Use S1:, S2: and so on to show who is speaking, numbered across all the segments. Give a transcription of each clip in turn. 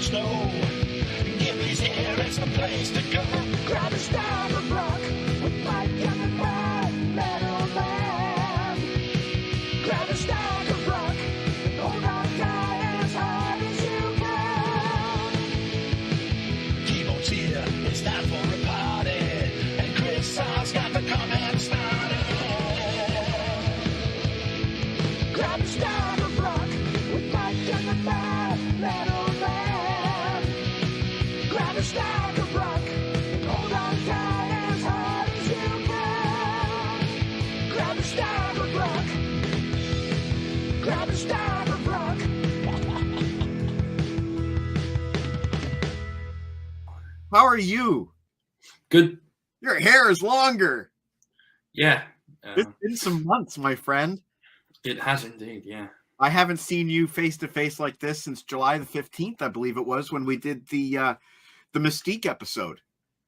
S1: snow. Gibby's here, it's the place to go. Grab a stab of rock with Mike and the bad metal band. Grab a stab of rock and hold on tight as hard as you can. Keyboard's here, it's time for a party. And Chris has got the comment started. Grab a stab of rock with Mike and the bad metal band. Grab a stack of rock and hold on tight as hard as you can. Grab a stack of rock. Grab a stack of rock.
S2: How are you?
S3: Good.
S2: Your hair is longer.
S3: Yeah.
S2: It's been some months, my friend.
S3: It has indeed, yeah.
S2: I haven't seen you face to face like this since July the 15th, I believe it was, when we did the Mystique episode.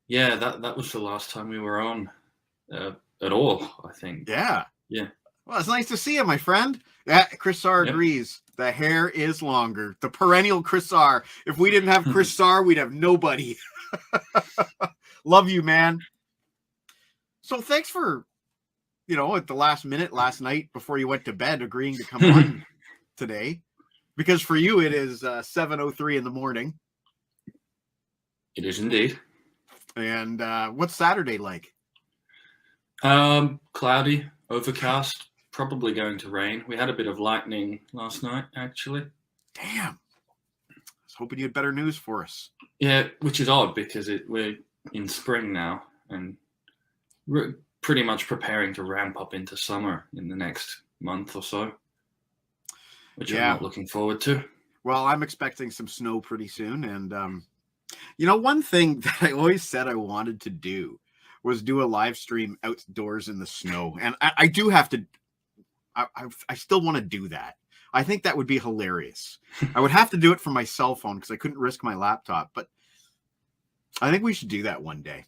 S3: Yeah, that was the last time we were on at all, I think.
S2: Yeah.
S3: Yeah.
S2: Well, it's nice to see you, my friend. Yeah, Chris Sarr agrees. The hair is longer. The perennial Chris Sarr. If we didn't have Chris Sarr, we'd have nobody. Love you, man. So thanks for, at the last minute last night before you went to bed, agreeing to come on today. Because for you, it is 7:03 in the morning.
S3: It is indeed.
S2: And what's Saturday like?
S3: Cloudy, overcast, probably going to rain. We had a bit of lightning last night, actually.
S2: Damn. I was hoping you had better news for us.
S3: Yeah, which is odd because we're in spring now and we're pretty much preparing to ramp up into summer in the next month or so, which I'm not looking forward to.
S2: Well, I'm expecting some snow pretty soon. And, one thing that I always said I wanted to do was do a live stream outdoors in the snow. And I do have to, I still want to do that. I think that would be hilarious. I would have to do it from my cell phone because I couldn't risk my laptop, but I think we should do that one day.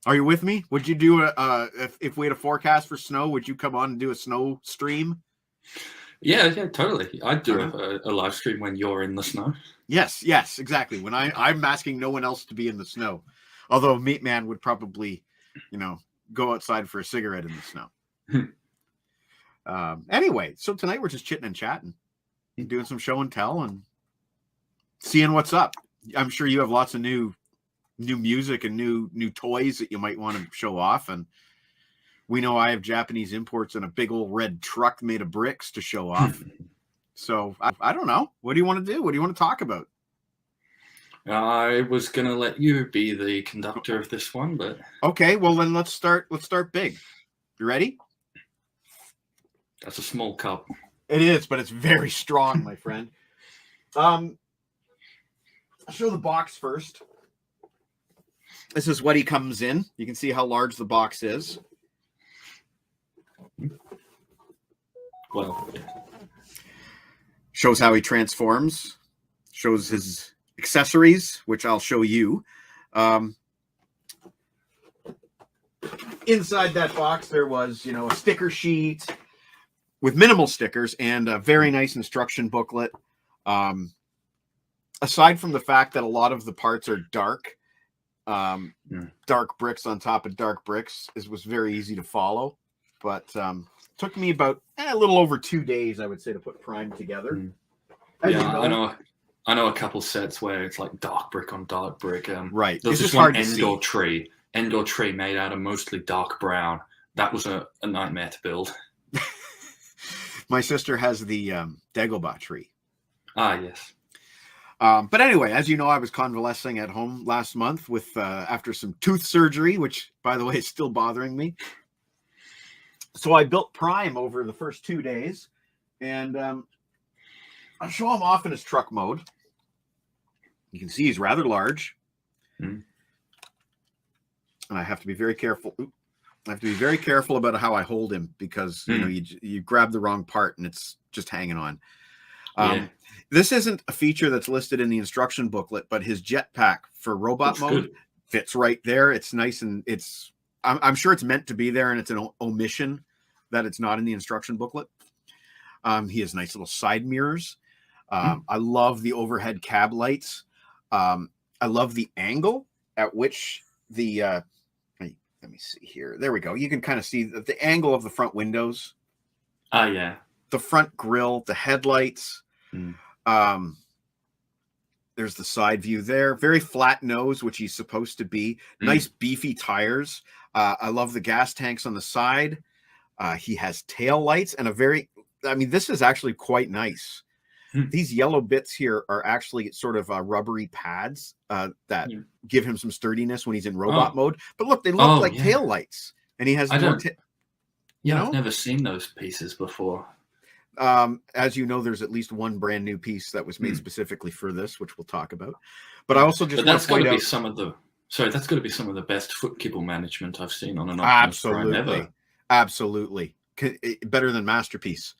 S2: Are you with me? Would you do if we had a forecast for snow, would you come on and do a snow stream?
S3: Yeah, totally. I'd do a live stream when you're in the snow.
S2: Yes, exactly. When I'm asking no one else to be in the snow. Although Meat Man would probably, go outside for a cigarette in the snow. Anyway, so tonight we're just chitting and chatting, doing some show and tell and seeing what's up. I'm sure you have lots of new music and new toys that you might want to show off. And we know I have Japanese imports and a big old red truck made of bricks to show off. So I don't know. What do you want to do? What do you want to talk about?
S3: I was going to let you be the conductor of this one, but
S2: okay. Well, then let's start big. You ready?
S3: That's a small cup.
S2: It is, but it's very strong, my friend. I'll show the box first. This is what he comes in. You can see how large the box is.
S3: Well,
S2: shows how he transforms. Shows his accessories, which I'll show you. Inside that box, there was, a sticker sheet with minimal stickers and a very nice instruction booklet. Aside from the fact that a lot of the parts are dark, dark bricks on top of dark bricks, was very easy to follow. But took me about a little over 2 days, I would say, to put Prime together.
S3: Yeah, I know a couple sets where it's like dark brick on dark brick.
S2: Right.
S3: There's this one Endor tree made out of mostly dark brown. That was a nightmare to build.
S2: My sister has the Dagobah tree.
S3: Ah, yes.
S2: But anyway, as you know, I was convalescing at home last month with after some tooth surgery, which, by the way, is still bothering me. So I built Prime over the first 2 days, and I'll show him off in his truck mode. You can see he's rather large. And I have to be very careful. I have to be very careful about how I hold him because you grab the wrong part and it's just hanging on. This isn't a feature that's listed in the instruction booklet, but his jetpack for robot mode fits right there. It's nice and I'm sure it's meant to be there, and it's an omission that it's not in the instruction booklet. He has nice little side mirrors. I love the overhead cab lights. I love the angle at which the let me see here. There we go. You can kind of see the angle of the front windows.
S3: Oh, yeah.
S2: The front grille, the headlights.
S3: Mm.
S2: There's the side view there. Very flat nose, which he's supposed to be. Nice beefy tires. I love the gas tanks on the side. He has tail lights and this is actually quite nice. These yellow bits here are actually sort of rubbery pads that give him some sturdiness when he's in robot mode. But look, they look like tail lights. And he has
S3: I've never seen those pieces before.
S2: As you know, there's at least one brand new piece that was made specifically for this, which we'll talk about. But I also just
S3: that's got to be some of the best foot kibble management I've seen on an Optimus Prime ever.
S2: Absolutely. Better than Masterpiece.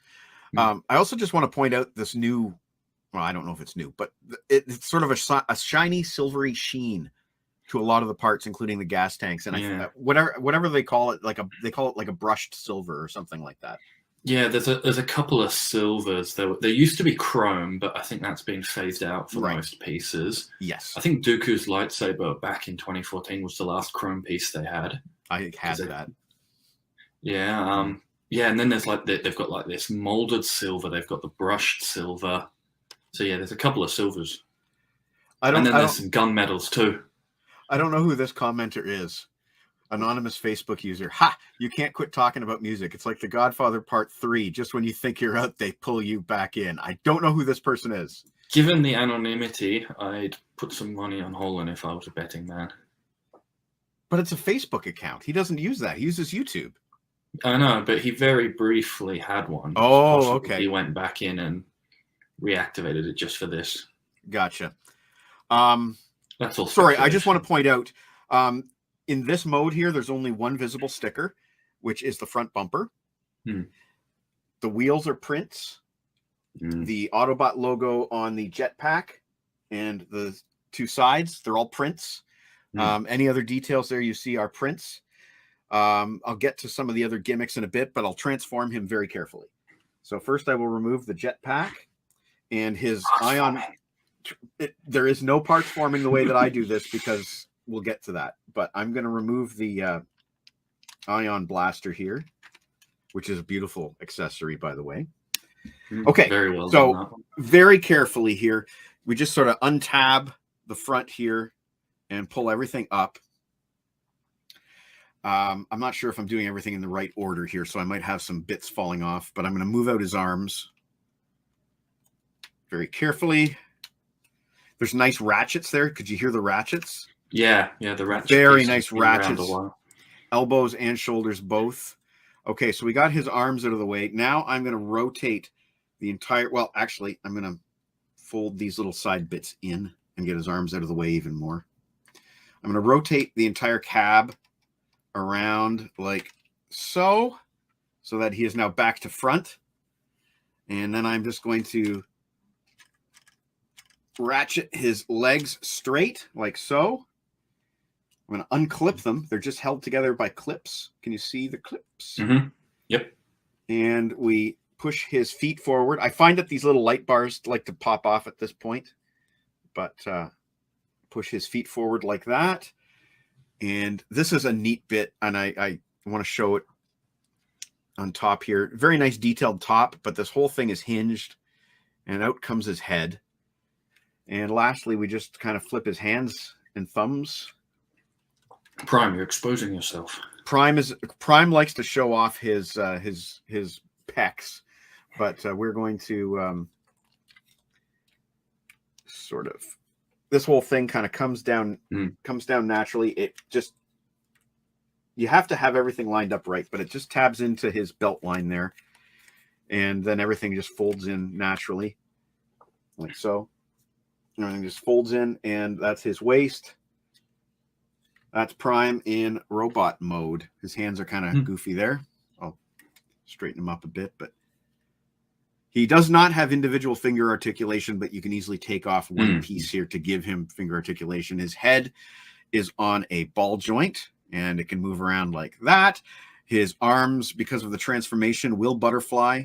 S2: I also just want to point out this new, well, I don't know if it's new, but it's sort of a shiny silvery sheen to a lot of the parts, including the gas tanks. And whatever they call it, they call it like a brushed silver or something like that.
S3: Yeah, there's a couple of silvers. There used to be chrome, but I think that's been phased out for most pieces.
S2: Yes.
S3: I think Dooku's lightsaber back in 2014 was the last chrome piece they had.
S2: I had that.
S3: Yeah. Yeah, and then there's they've got like this molded silver. They've got the brushed silver. So yeah, there's a couple of silvers. And then there's some gunmetals too.
S2: I don't know who this commenter is. Anonymous Facebook user. Ha! You can't quit talking about music. It's like The Godfather Part 3. Just when you think you're out, they pull you back in. I don't know who this person is.
S3: Given the anonymity, I'd put some money on Holland if I was a betting man.
S2: But it's a Facebook account. He doesn't use that. He uses YouTube.
S3: I know, but he very briefly had one.
S2: Oh, okay.
S3: He went back in and reactivated it just for this.
S2: Gotcha.
S3: That's all.
S2: Sorry, I just want to point out, in this mode here, there's only one visible sticker, which is the front bumper. The wheels are prints. The Autobot logo on the jetpack and the two sides, they're all prints. Any other details there you see are prints. I'll get to some of the other gimmicks in a bit, but I'll transform him very carefully. So first I will remove the jetpack and his ion. There is no parts forming the way that I do this because we'll get to that. But I'm going to remove the ion blaster here, which is a beautiful accessory, by the way. Okay,
S3: very well.
S2: So very carefully here, we just sort of untab the front here and pull everything up. I'm not sure if I'm doing everything in the right order here, so I might have some bits falling off, but I'm going to move out his arms very carefully. There's nice ratchets there. Could you hear the ratchets?
S3: Yeah, the ratchets.
S2: Very nice ratchets. Elbows and shoulders both. Okay, so we got his arms out of the way. Now I'm going to rotate the entire... Well, actually, I'm going to fold these little side bits in and get his arms out of the way even more. I'm going to rotate the entire cab around like so that he is now back to front. And then I'm just going to ratchet his legs straight like so. I'm going to unclip them. They're just held together by clips. Can you see the clips?
S3: Yep.
S2: And we push his feet forward. I find that these little light bars like to pop off at this point, but push his feet forward like that. And this is a neat bit, and I want to show it on top here. Very nice detailed top, but this whole thing is hinged, and out comes his head. And lastly, we just kind of flip his hands and thumbs.
S3: Prime, you're exposing yourself.
S2: Prime likes to show off his pecs, but we're going to sort of... This whole thing kind of comes down naturally. It just, you have to have everything lined up right, but it just tabs into his belt line there. And then everything just folds in naturally, like so. Everything just folds in, and that's his waist. That's Prime in robot mode. His hands are kind of goofy there. I'll straighten him up a bit, but he does not have individual finger articulation, but you can easily take off one piece here to give him finger articulation. His head is on a ball joint, and it can move around like that. His arms, because of the transformation, will butterfly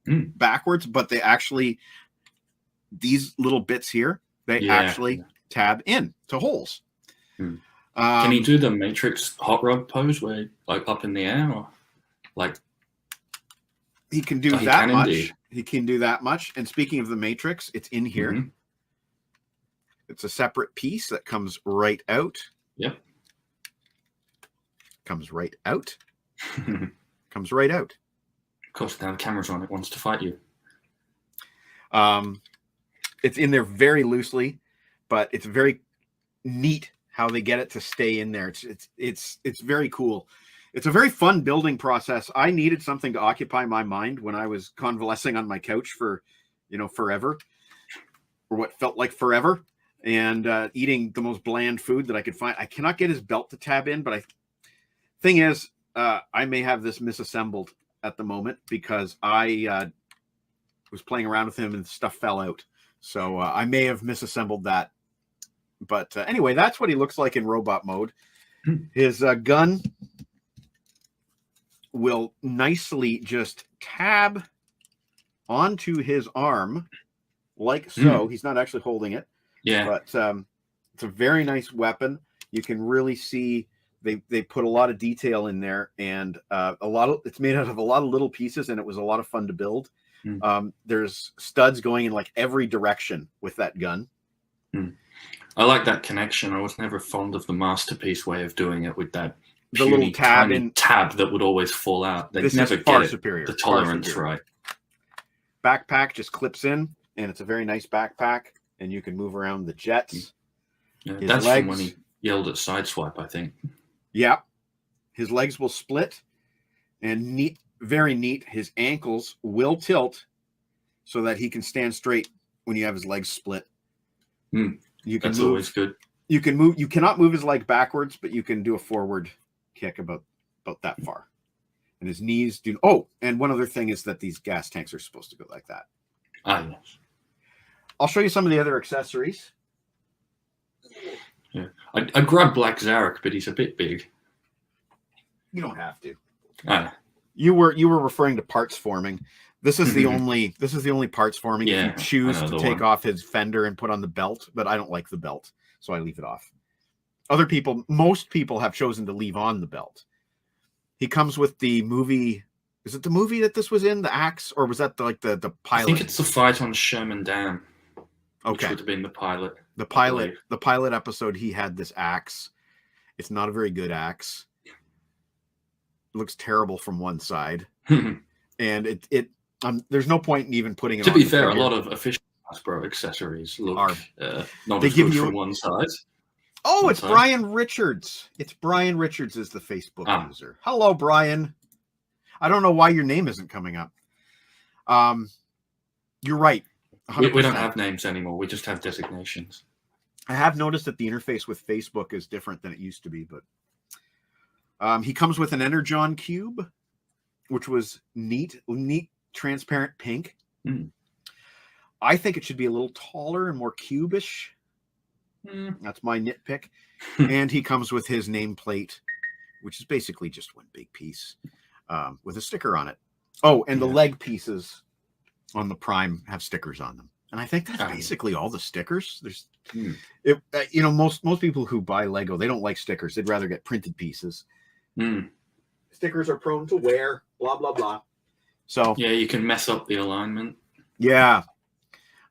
S2: backwards, but they actually, these little bits here, they actually tab in to holes.
S3: Can he do the Matrix hot rod pose where like up in the air, or like
S2: he can do that much? He can do that much. And speaking of the Matrix, it's in here.
S3: Mm-hmm.
S2: It's a separate piece that comes right out.
S3: Yep.
S2: Comes right out. Comes right out.
S3: Of course, now the camera's on. It wants to fight you.
S2: It's in there very loosely, but it's very neat how they get it to stay in there. It's very cool. It's a very fun building process. I needed something to occupy my mind when I was convalescing on my couch for, forever, or what felt like forever, and eating the most bland food that I could find. I cannot get his belt to tab in, but thing is, I may have this misassembled at the moment because I was playing around with him and stuff fell out. So I may have misassembled that. But anyway, that's what he looks like in robot mode. His gun will nicely just tab onto his arm like so. He's not actually holding it.
S3: Yeah.
S2: But it's a very nice weapon. You can really see they put a lot of detail in there, and it's made out of a lot of little pieces, and it was a lot of fun to build. There's studs going in like every direction with that gun.
S3: I like that connection. I was never fond of the Masterpiece way of doing it with that
S2: the little tab
S3: that would always fall out. They never get the tolerance right.
S2: Backpack just clips in, and it's a very nice backpack, and you can move around the jets.
S3: Yeah, that's from when he yelled at Sideswipe, I think.
S2: Yeah. His legs will split, and very neat. His ankles will tilt so that he can stand straight when you have his legs split.
S3: That's always good.
S2: You can move. You cannot move his leg backwards, but you can do a forward kick about that far. And his knees do. Oh, and one other thing is that these gas tanks are supposed to go like that.
S3: Yes.
S2: I'll show you some of the other accessories.
S3: Yeah, I grabbed Black Zarek, but he's a bit big.
S2: You don't have to. You were referring to parts forming. This is the only parts forming.
S3: Yeah,
S2: if you choose to take off his fender and put on the belt, but I don't like the belt, so I leave it off. Most people have chosen to leave on the belt. He comes with the movie. Is it the movie that this was in, The Axe, or was that the pilot?
S3: I think it's the fight on Sherman Dam.
S2: Okay,
S3: which would have been the pilot.
S2: The pilot episode. He had this axe. It's not a very good axe. It looks terrible from one side, and it. There's no point in even putting it on.
S3: To be fair, a lot of official Hasbro accessories look not as good from one side.
S2: Oh, it's Brian Richards. It's Brian Richards is the Facebook user. Hello, Brian. I don't know why your name isn't coming up. You're right.
S3: We don't have names anymore. We just have designations.
S2: I have noticed that the interface with Facebook is different than it used to be, but he comes with an Energon cube, which was neat, transparent pink. I think it should be a little taller and more cubish. That's my nitpick. And he comes with his nameplate, which is basically just one big piece with a sticker on it. Oh, and the leg pieces on the Prime have stickers on them. And I think that's basically all the stickers. There's, most people who buy Lego, they don't like stickers. They'd rather get printed pieces. Stickers are prone to wear, blah, blah, blah. So
S3: yeah, you can mess up the alignment.
S2: Yeah.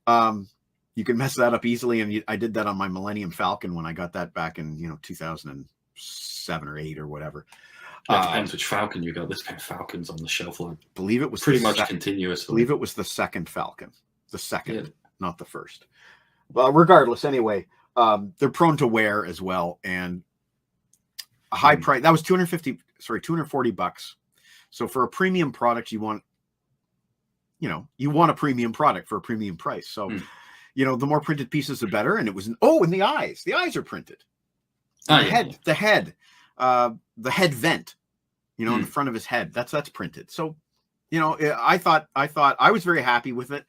S2: You can mess that up easily. And I did that on my Millennium Falcon when I got that back in, 2007 or 8 or whatever.
S3: It depends which Falcon you got. There's been Falcons on the shelf. I
S2: believe it was
S3: pretty much continuous.
S2: I believe it was the second Falcon. The second, not the first. Well, regardless, anyway, they're prone to wear as well. And a high price. That was $240. So for a premium product, you want a premium product for a premium price. So, the more printed pieces, the better. And it was, and the eyes are printed. The head vent, in the front of his head, that's printed. So, I thought I was very happy with it.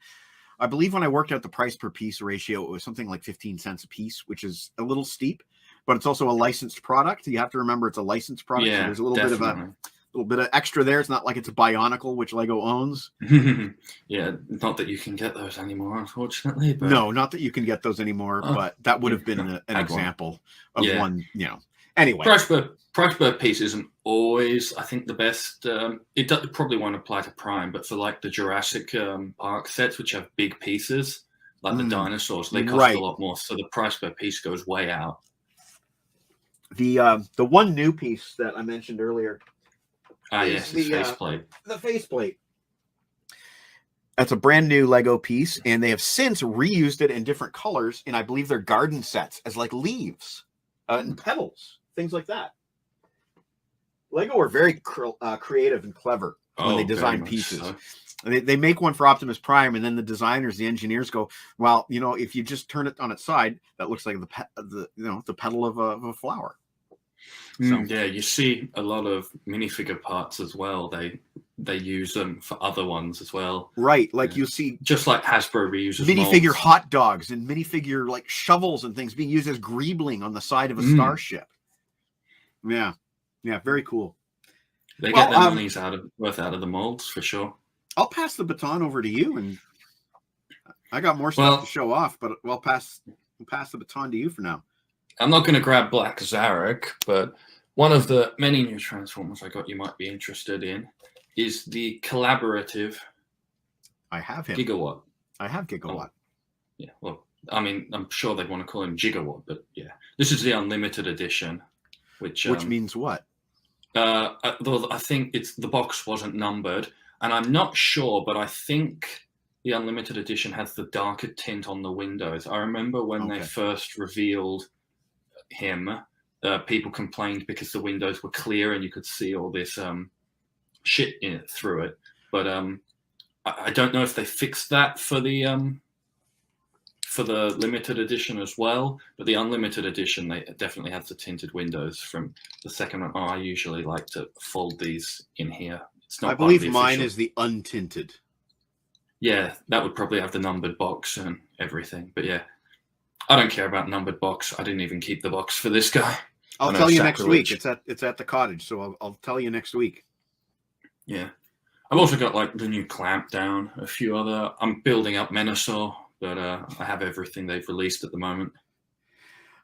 S2: I believe when I worked out the price per piece ratio, it was something like 15 cents a piece, which is a little steep, but it's also a licensed product. You have to remember it's a licensed product.
S3: Yeah,
S2: so there's a little bit of little bit of extra there. It's not like it's a Bionicle, which Lego owns.
S3: Yeah, not that you can get those anymore, unfortunately. But
S2: No, not that you can get those anymore, but that would have been an example of one, Anyway.
S3: Price per piece isn't always, I think, the best. It probably won't apply to Prime, but for like the Jurassic Park sets, which have big pieces, like the dinosaurs, they cost a lot more. So the price per piece goes way out.
S2: The one new piece that I mentioned earlier.
S3: Yes, the faceplate.
S2: The faceplate. That's a brand new Lego piece, and they have since reused it in different colors in, I believe, their garden sets as like leaves and petals, things like that. Lego are very creative and clever when they design pieces. So. They make one for Optimus Prime, and then the designers, the engineers go, well, if you just turn it on its side, that looks like the petal of a flower. So.
S3: Yeah, you see a lot of minifigure parts as well. They use them for other ones as well.
S2: Right, like you see,
S3: just like Hasbro reuses
S2: minifigure
S3: molds.
S2: hot dogs and minifigure like shovels and things being used as greebling on the side of a starship. Yeah, very cool.
S3: They get their money's worth out of the molds for sure.
S2: I'll pass the baton over to you, and I got more stuff to show off, but I'll pass the baton to you for now.
S3: I'm not going to grab Black Zarek, but one of the many new Transformers I got you might be interested in is the collaborative.
S2: I have him.
S3: Gigawatt.
S2: I have Gigawatt.
S3: Oh, yeah, well, I mean, I'm sure they'd want to call him Gigawatt, but yeah, this is the Unlimited Edition, which
S2: means what?
S3: I think the box wasn't numbered, and I'm not sure, but I think the Unlimited Edition has the darker tint on the windows. I remember when they first revealed him, people complained because the windows were clear and you could see all this shit in it through it. But I don't know if they fixed that for the limited edition as well. But the Unlimited Edition, they definitely have the tinted windows from the second one. I usually like to fold these in here. It's not. I
S2: believe mine is the untinted.
S3: Yeah, that would probably have the numbered box and everything. But yeah, I don't care about numbered box. I didn't even keep the box for this guy.
S2: I'll tell you next week. It's at the cottage, so I'll tell you next week.
S3: Yeah, I've also got like the new Clamp Down, a few other. I'm building up Menasor, but I have everything they've released at the moment.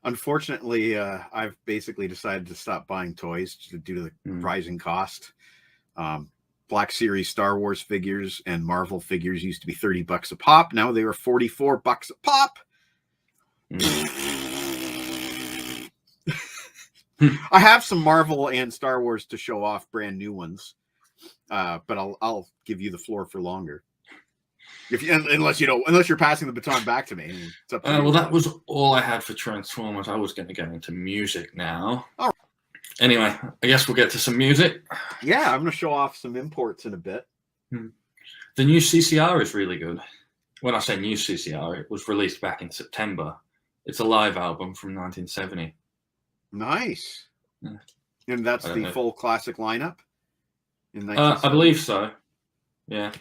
S2: Unfortunately, I've basically decided to stop buying toys due to the rising cost. Black Series Star Wars figures and Marvel figures used to be $30 a pop. Now they are $44 a pop. I have some Marvel and Star Wars to show off, brand new ones, but I'll give you the floor for longer. Unless you're passing the baton back to me. It's up to you.
S3: Well, that was all I had for Transformers. I was going to go into music now.
S2: All right.
S3: Anyway, I guess we'll get to some music.
S2: Yeah, I'm going to show off some imports in a bit.
S3: The new CCR is really good. When I say new CCR, it was released back in September. It's a live album from 1970.
S2: Nice. Yeah. And that's the full classic lineup?
S3: I believe so. Yeah.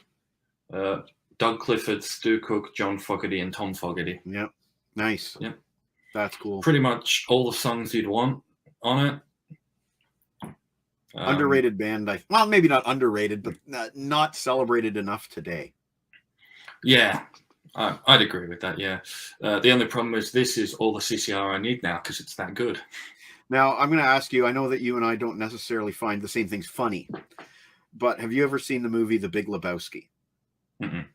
S3: Doug Clifford, Stu Cook, John Fogerty, and Tom Fogerty.
S2: Yep. Nice.
S3: Yep.
S2: That's cool.
S3: Pretty much all the songs you'd want on it.
S2: Underrated band. Well, maybe not underrated, but not celebrated enough today.
S3: Yeah, I'd agree with that, yeah. The only problem is this is all the CCR I need now because it's that good.
S2: Now, I'm going to ask you, I know that you and I don't necessarily find the same things funny, but have you ever seen the movie The Big Lebowski?
S3: Mm-mm.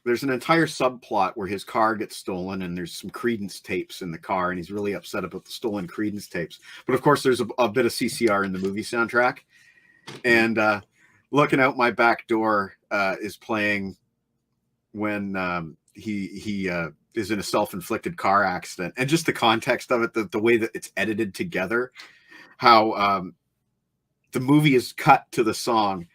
S2: There's an entire subplot where his car gets stolen and there's some Creedence tapes in the car and he's really upset about the stolen Creedence tapes. But of course, there's a bit of CCR in the movie soundtrack. And Looking Out My Back Door is playing when he is in a self-inflicted car accident. And just the context of it, the way that it's edited together, how the movie is cut to the song.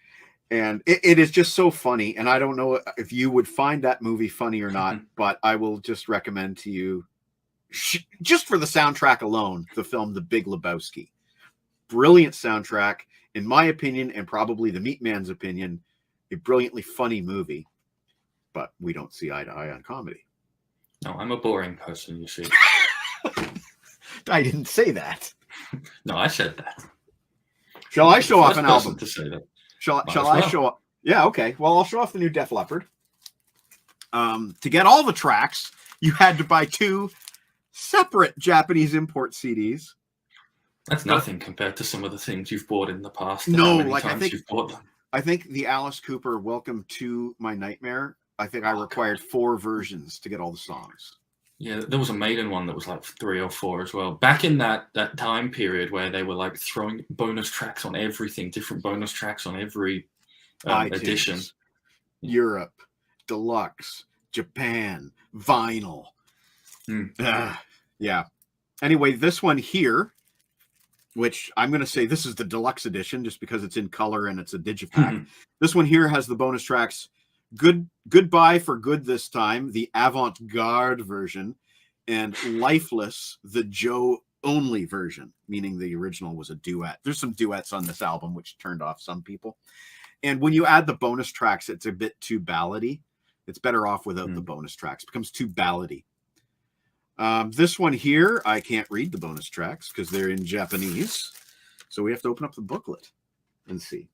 S2: And it is just so funny. And I don't know if you would find that movie funny or not, but I will just recommend to you, just for the soundtrack alone, the film The Big Lebowski. Brilliant soundtrack, in my opinion, and probably the Meat Man's opinion, a brilliantly funny movie. But we don't see eye to eye on comedy.
S3: No, I'm a boring person, you see.
S2: I didn't say that.
S3: No, I said that.
S2: Shall I show off an album?
S3: To say that.
S2: Shall
S3: Might
S2: shall
S3: as
S2: I
S3: well.
S2: show up? Yeah, okay. Well, I'll show off the new Def Leppard. To get all the tracks, you had to buy 2 separate Japanese import CDs.
S3: That's nothing compared to some of the things you've bought in the past.
S2: No,
S3: how many
S2: like, I
S3: times
S2: think-
S3: you've bought them.
S2: I think the Alice Cooper "Welcome to My Nightmare," I think I required 4 versions to get all the songs.
S3: Yeah, there was a Maiden one that was like 3 or 4 as well. Back in that time period where they were like throwing bonus tracks on everything, different bonus tracks on every
S2: iTunes,
S3: edition.
S2: Europe, deluxe, Japan, vinyl. Yeah. Anyway, this one here, which I'm going to say this is the deluxe edition just because it's in color and it's a digipack. This one here has the bonus tracks Goodbye for Good This Time, the avant-garde version, and Lifeless, the Joe only version, meaning the original was a duet. There's some duets on this album which turned off some people. And when you add the bonus tracks, it's a bit too ballady. It's better off without the bonus tracks. It becomes too ballady. This one here, I can't read the bonus tracks because they're in Japanese. So we have to open up the booklet and see.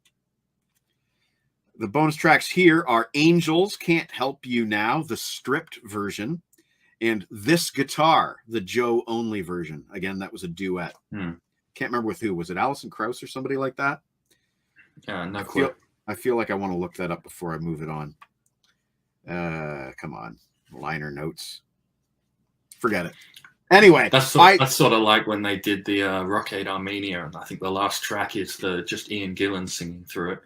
S2: The bonus tracks here are Angels, Can't Help You Now, the stripped version, and This Guitar, the Joe only version. Again, that was a duet. Can't remember with who. Was it Alison Krauss or somebody like that?
S3: No clue.
S2: I feel like I want to look that up before I move it on. Come on. Liner notes. Forget it. Anyway,
S3: That's sort of like when they did the Rockade Armenia, and I think the last track is just Ian Gillan singing through it.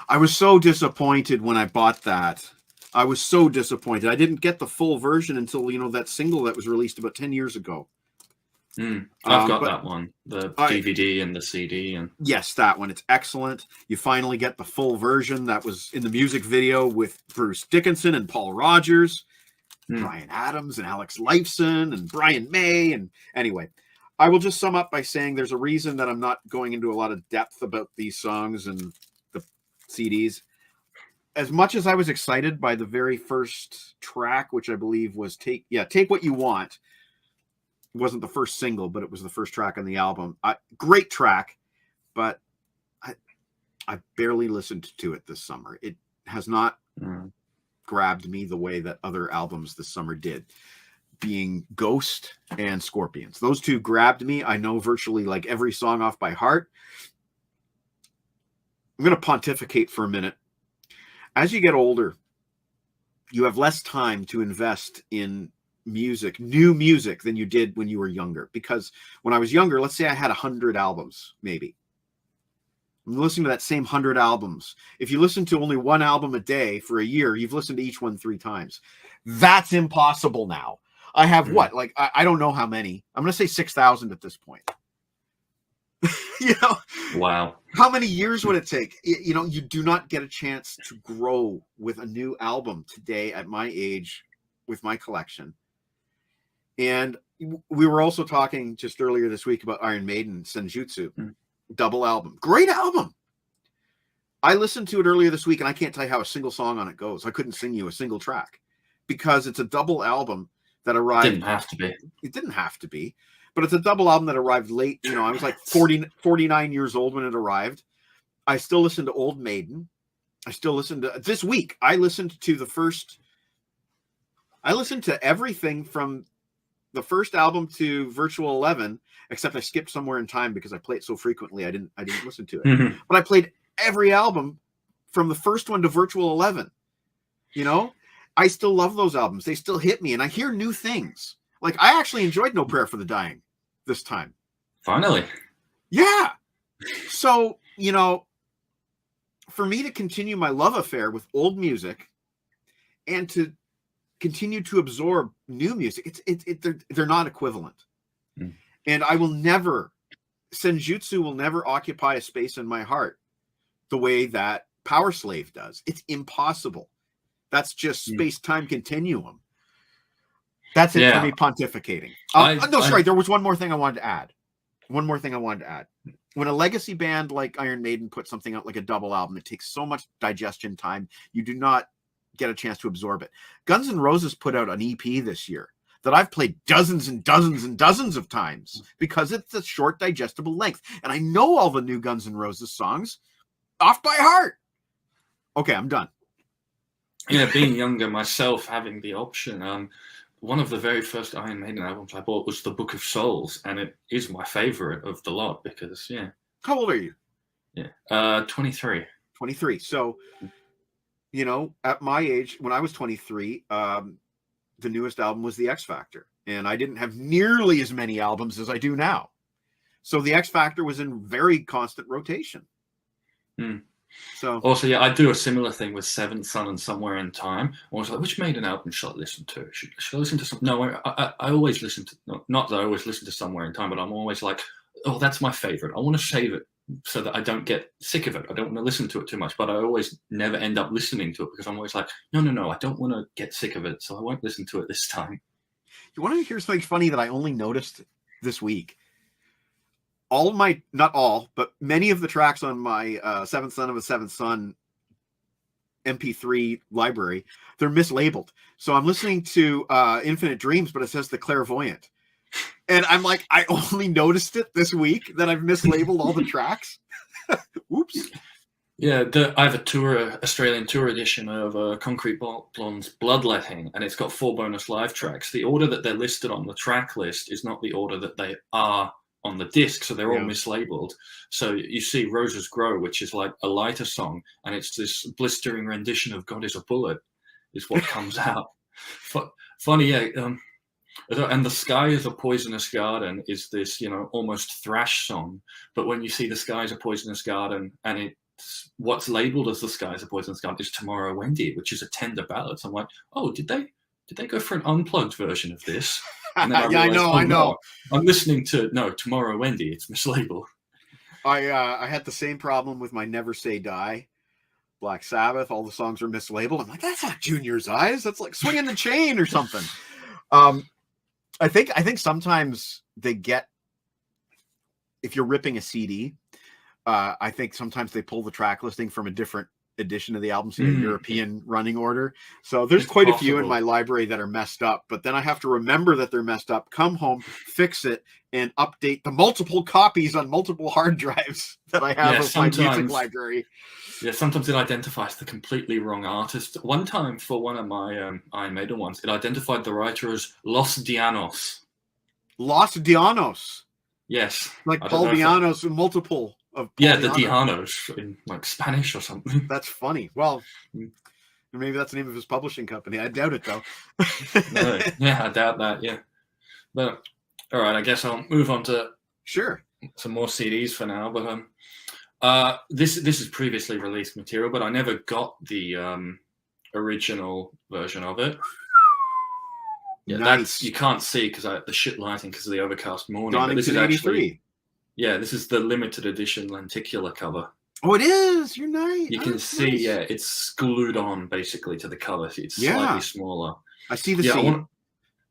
S2: I was so disappointed when I bought that. I was so disappointed. I didn't get the full version until, that single that was released about 10 years ago.
S3: I've got that one, the DVD and the CD. And
S2: yes, that one. It's excellent. You finally get the full version that was in the music video with Bruce Dickinson and Paul Rogers, Bryan Adams and Alex Lifeson and Brian May. And anyway, I will just sum up by saying there's a reason that I'm not going into a lot of depth about these songs and the CDs. As much as I was excited by the very first track, which I believe was Take What You Want. It wasn't the first single, but it was the first track on the album. Great track, but I barely listened to it this summer. It has not grabbed me the way that other albums this summer did, being Ghost and Scorpions. Those two grabbed me. I know virtually like every song off by heart. I'm going to pontificate for a minute. As you get older, you have less time to invest in new music than you did when you were younger. Because when I was younger, let's say I had 100 albums, maybe. I'm listening to that same 100 albums. If you listen to only one album a day for a year, you've listened to each one 3 times. That's impossible now. I have what? Like, I don't know how many. I'm going to say 6,000 at this point.
S3: Wow.
S2: How many years would it take? You do not get a chance to grow with a new album today at my age with my collection. And we were also talking just earlier this week about Iron Maiden, Senjutsu, double album. Great album. I listened to it earlier this week, and I can't tell you how a single song on it goes. I couldn't sing you a single track because it's a double album that arrived.
S3: Didn't have to be.
S2: It didn't have to be, but it's a double album that arrived late. I was like 49 years old when it arrived. I still listen to Old Maiden. I still listen to this week. I listened to everything from the first album to Virtual 11, except I skipped Somewhere in Time because I play it so frequently. I didn't listen to it, but I played every album from the first one to Virtual 11. I still love those albums. They still hit me, and I hear new things. Like, I actually enjoyed No Prayer for the Dying this time.
S3: Finally.
S2: Yeah. So, for me to continue my love affair with old music and to continue to absorb new music, they're not equivalent. And Senjutsu will never occupy a space in my heart the way that Power Slave does. It's impossible. That's just space-time continuum. That's it for me pontificating. There was one more thing I wanted to add. When a legacy band like Iron Maiden puts something out like a double album, it takes so much digestion time. You do not get a chance to absorb it. Guns N' Roses put out an EP this year that I've played dozens and dozens and dozens of times because it's a short digestible length. And I know all the new Guns N' Roses songs. off by heart. Okay, I'm done.
S3: Yeah, being younger myself, having the option. One of the very first Iron Maiden albums I bought was The Book of Souls, and it is my favorite of the lot because, yeah.
S2: How old are you?
S3: Yeah, 23.
S2: 23. So, you know, at my age, when I was 23, the newest album was The X Factor, and I didn't have nearly as many albums as I do now. So The X Factor was in very constant rotation. So
S3: also, yeah, I do a similar thing with Seventh Son and Somewhere in Time. I was like, which Maiden album should I listen to? Should I listen to some? No, I always listen to, not that I always listen to Somewhere in Time, but I'm always like, oh, that's my favorite. I want to save it so that I don't get sick of it. I don't want to listen to it too much, but I always never end up listening to it because I'm always like, no, I don't want to get sick of it, so I won't listen to it this time.
S2: You want to hear something funny that I only noticed this week? Not all, but many of the tracks on my Seventh Son of a Seventh Son MP3 library, they're mislabeled. So I'm listening to Infinite Dreams, but it says The Clairvoyant. And I'm like, I only noticed it this week that I've mislabeled all the tracks. Oops.
S3: Yeah, I have a Australian tour edition of Concrete Blonde's Bloodletting, and it's got 4 bonus live tracks. The order that they're listed on the track list is not the order that they are on the disc, so they're all mislabeled. So you see Roses Grow, which is like a lighter song, and it's this blistering rendition of God is a Bullet is what comes out. Funny, yeah. And The Sky is a Poisonous Garden is this, almost thrash song. But when you see The Sky is a Poisonous Garden, and it's what's labeled as The Sky is a Poisonous Garden is Tomorrow Wendy, which is a tender ballad. So I'm like, oh, did they go for an unplugged version of this? And then I realized, I know. I'm listening to Tomorrow Wendy. It's mislabeled.
S2: I had the same problem with my Never Say Die, Black Sabbath. All the songs are mislabeled. I'm like, that's not Junior's Eyes. That's like Swinging the Chain or something. I think sometimes they get, if you're ripping a CD, I think sometimes they pull the track listing from a different edition of the album, so European running order. So there's quite a few in my library that are messed up, but then I have to remember that they're messed up, come home, fix it, and update the multiple copies on multiple hard drives that I have of my music library.
S3: Yeah, sometimes it identifies the completely wrong artist. One time for one of my Iron Maiden ones, it identified the writer as Los Dianos.
S2: Los Dianos?
S3: Yes.
S2: Like Paul Dianos and multiple of Paul
S3: the Dianos in like Spanish or something.
S2: That's funny. Well, maybe that's the name of his publishing company. I doubt it, though.
S3: No, yeah, I doubt that, yeah. But, all right, I guess I'll move on to some more CDs for now. But this is previously released material, but I never got the original version of it. Yeah, that's you can't see because the shit lighting because of the overcast morning.
S2: But this is actually,
S3: this is the limited edition lenticular cover.
S2: Oh, it is. You're nice.
S3: You can see, it's glued on basically to the cover. It's slightly smaller.
S2: I see the scene.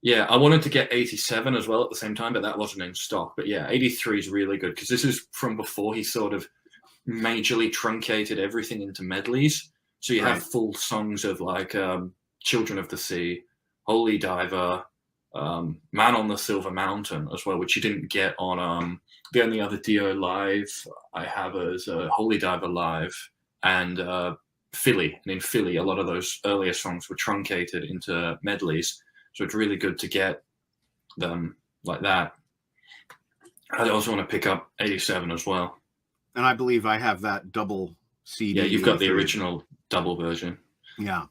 S3: I wanted to get 87 as well at the same time, but that wasn't in stock. But yeah, 83 is really good because this is from before he sort of majorly truncated everything into medleys. So you have full songs of like Children of the Sea, Holy Diver, Man on the Silver Mountain as well, which you didn't get on the only other Dio live I have is Holy Diver live and Philly. And in Philly, a lot of those earlier songs were truncated into medleys. So it's really good to get them like that. I also want to pick up 87 as well.
S2: And I believe I have that double CD.
S3: Yeah, you've got the original double version.
S2: Yeah.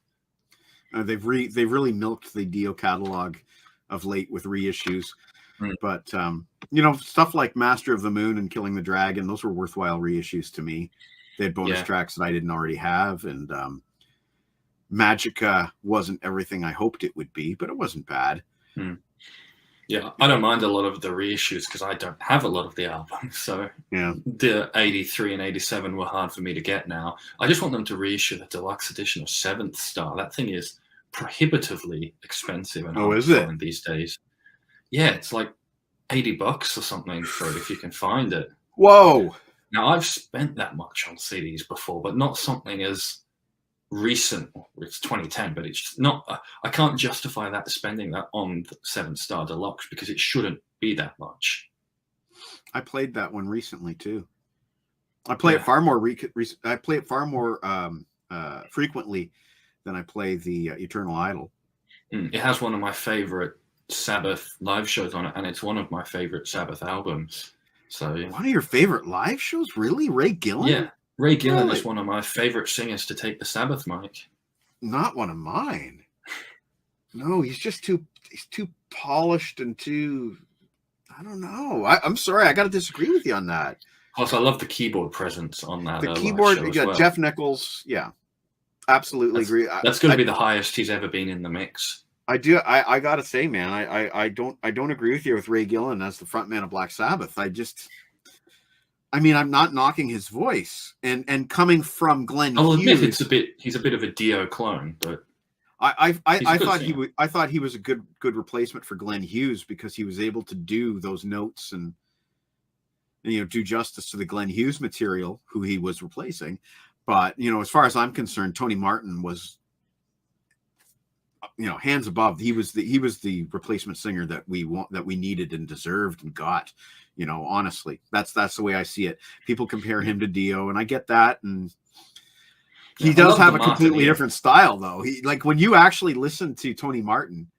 S2: They've really milked the Dio catalog of late with reissues. But, stuff like Master of the Moon and Killing the Dragon, those were worthwhile reissues to me. They had bonus tracks that I didn't already have. And Magica wasn't everything I hoped it would be, but it wasn't bad.
S3: Yeah, I don't mind a lot of the reissues because I don't have a lot of the albums. So the 83 and 87 were hard for me to get now. I just want them to reissue the deluxe edition of Seventh Star. That thing is prohibitively expensive and hard to find these days. Yeah, it's like $80 or something for it if you can find it.
S2: Whoa!
S3: Now, I've spent that much on CDs before, but not something as recent. It's 2010, but it's not. I can't justify that spending that on the Seventh Star Deluxe because it shouldn't be that much.
S2: I played that one recently too. I play
S3: Yeah.
S2: it far more. I play it far more frequently than I play the Eternal Idol.
S3: It has one of my favorite Sabbath live shows on it, and it's one of my favorite Sabbath albums. So
S2: One of your favorite live shows, really? Ray Gillen?
S3: yeah, Ray Gillen
S2: Really?
S3: is one of my favorite singers to take the Sabbath mic.
S2: Not one of mine. No, he's too polished and too. I don't know. I'm sorry, I got to disagree with you on that.
S3: Plus, I love the keyboard presence on that.
S2: The
S3: live
S2: keyboard,
S3: show as
S2: yeah,
S3: well.
S2: Jeff Nichols, yeah, absolutely agree.
S3: That's going to be the highest he's ever been in the mix.
S2: I do. I gotta say, man, I don't agree with you with Ray Gillen as the frontman of Black Sabbath. I mean, I'm not knocking his voice, and coming from Glenn
S3: I'll admit
S2: Hughes,
S3: he's a bit of a Dio clone, but
S2: I thought
S3: singer.
S2: I thought he was a good replacement for Glenn Hughes because he was able to do those notes and do justice to the Glenn Hughes material who he was replacing. But as far as I'm concerned, Tony Martin was hands above. He was the replacement singer that we needed and deserved and got. Honestly, that's the way I see it. People compare him to Dio, and I get that, and he does have a completely different style, though. When you actually listen to Tony Martin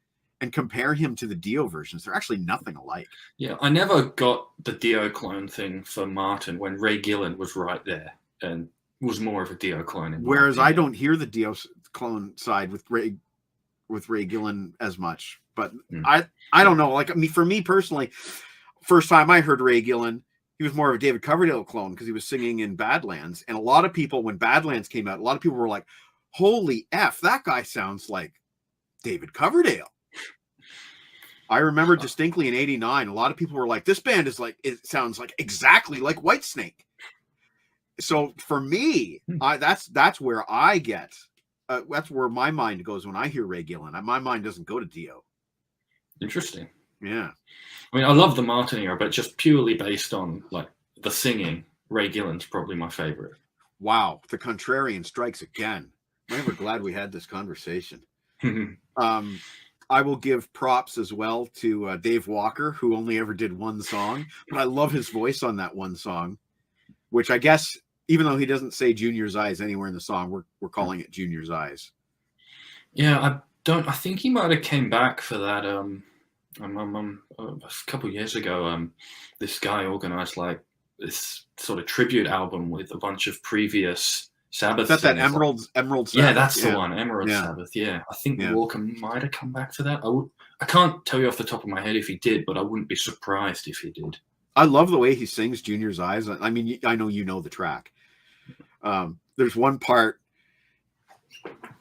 S2: and compare him to the Dio versions, they're actually nothing alike.
S3: Yeah, I never got the Dio clone thing for Martin when Ray Gillen was right there and was more of a Dio clone.
S2: Whereas I don't hear the Dio clone side with Ray Gillen as much, but I don't know. For me personally, first time I heard Ray Gillen, he was more of a David Coverdale clone because he was singing in Badlands. And a lot of people, when Badlands came out, a lot of people were like, "Holy F, that guy sounds like David Coverdale." I remember distinctly in '89, a lot of people were like, "This band it sounds like exactly like Whitesnake." So for me, that's where I get. That's where my mind goes when I hear Ray Gillen. My mind doesn't go to Dio.
S3: Interesting.
S2: Yeah.
S3: I mean, I love the Martin era, but just purely based on the singing, Ray Gillen's probably my favorite.
S2: Wow, the contrarian strikes again. I'm ever glad we had this conversation. I will give props as well to Dave Walker, who only ever did one song, but I love his voice on that one song, which I guess, even though he doesn't say Junior's Eyes anywhere in the song, we're calling it Junior's Eyes.
S3: Yeah, I think he might have came back for that. A couple of years ago, this guy organized this sort of tribute album with a bunch of previous Sabbath.
S2: Is that Emerald Sabbath?
S3: Yeah, that's the one, Emerald Sabbath. Yeah, I think Walker might have come back for that. I can't tell you off the top of my head if he did, but I wouldn't be surprised if he did.
S2: I love the way he sings Junior's Eyes. I mean, I know you know the track. There's one part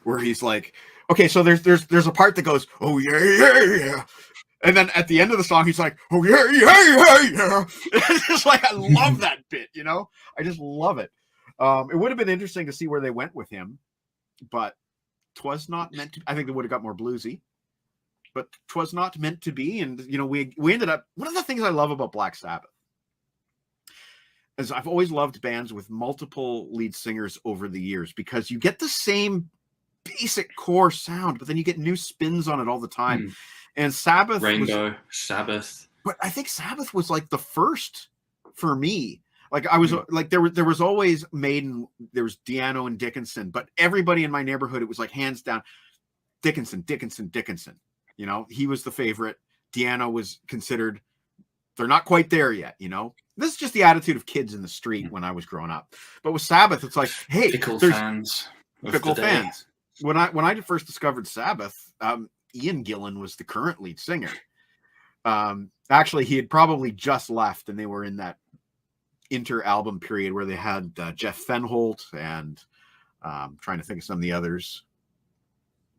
S2: where he's like, okay, so there's a part that goes, "Oh yeah, yeah, yeah." And then at the end of the song, he's like, "Oh yeah, yeah, yeah, yeah." It's just I love that bit, I just love it. It would have been interesting to see where they went with him, but 'twas not meant to. I think they would have got more bluesy, but 'twas not meant to be. And we ended up. One of the things I love about Black Sabbath is I've always loved bands with multiple lead singers over the years because you get the same basic core sound, but then you get new spins on it all the time. And Sabbath,
S3: Sabbath.
S2: But I think Sabbath was the first for me. I was there was always Maiden, there was Di'Anno and Dickinson, but everybody in my neighborhood, it was hands down Dickinson. He was the favorite. Di'Anno was considered, they're not quite there yet. This is just the attitude of kids in the street when I was growing up. But with Sabbath, it's hey,
S3: fickle fans.
S2: When I first discovered Sabbath, Ian Gillan was the current lead singer. Actually, he had probably just left, and they were in that inter-album period where they had Jeff Fenholt and trying to think of some of the others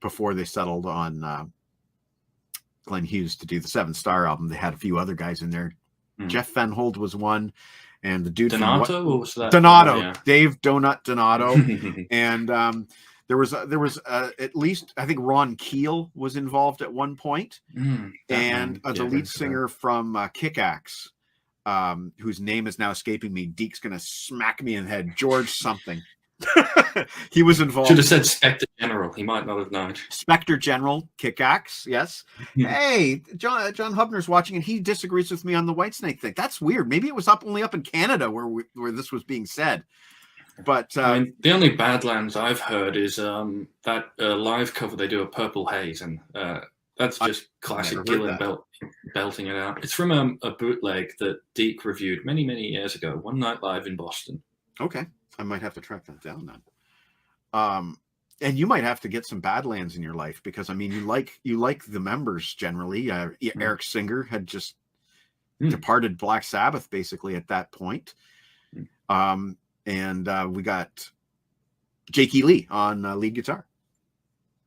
S2: before they settled on Glenn Hughes to do the 7 Star album. They had a few other guys in there. Jeff Fenholt was one, and the dude
S3: Donato, what was that?
S2: Donato, yeah. Dave Donut Donato, and there was at least, I think Ron Keel was involved at one point, and the lead singer from Kick-Axe, whose name is now escaping me. Deke's gonna smack me in the head. George something. He was involved.
S3: Should have said Spectre General. He might not have known.
S2: Spectre General, Kickaxe, yes. Hey, John Hubner's watching, and he disagrees with me on the Whitesnake thing. That's weird. Maybe it was only up in Canada where this was being said. But
S3: I mean, the only Badlands I've heard is that live cover they do of Purple Haze, and that's just classic Gillan belting it out. It's from a bootleg that Deke reviewed many, many years ago, One Night Live in Boston.
S2: Okay, I might have to track that down then. And you might have to get some Badlands in your life, because I mean, you like the members generally. Eric Singer had just departed Black Sabbath basically at that point. And we got Jake E. Lee on lead guitar,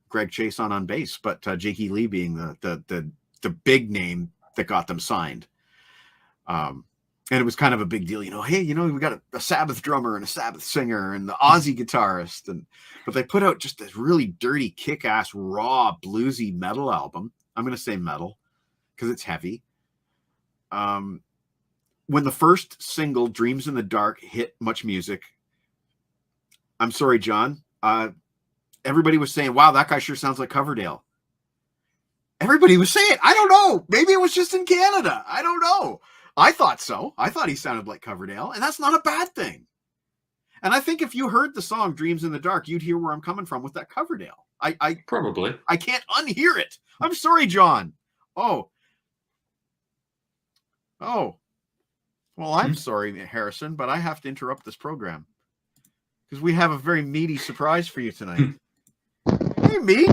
S2: Greg Chase on bass, but Jake E. Lee being the big name that got them signed. And it was kind of a big deal, hey, we got a Sabbath drummer and a Sabbath singer and the Ozzy guitarist. But they put out just this really dirty, kick-ass, raw, bluesy metal album. I'm going to say metal because it's heavy. When the first single, Dreams in the Dark, hit Much Music, I'm sorry, John, everybody was saying, wow, that guy sure sounds like Coverdale. Everybody was saying, I don't know. Maybe it was just in Canada. I don't know. I thought so. I thought he sounded like Coverdale, and that's not a bad thing. And I think if you heard the song Dreams in the Dark, you'd hear where I'm coming from with that Coverdale. I
S3: Probably.
S2: I can't unhear it. I'm sorry, John. Oh. Well, I'm sorry, Harrison, but I have to interrupt this program because we have a very meaty surprise for you tonight. Hey, Meat.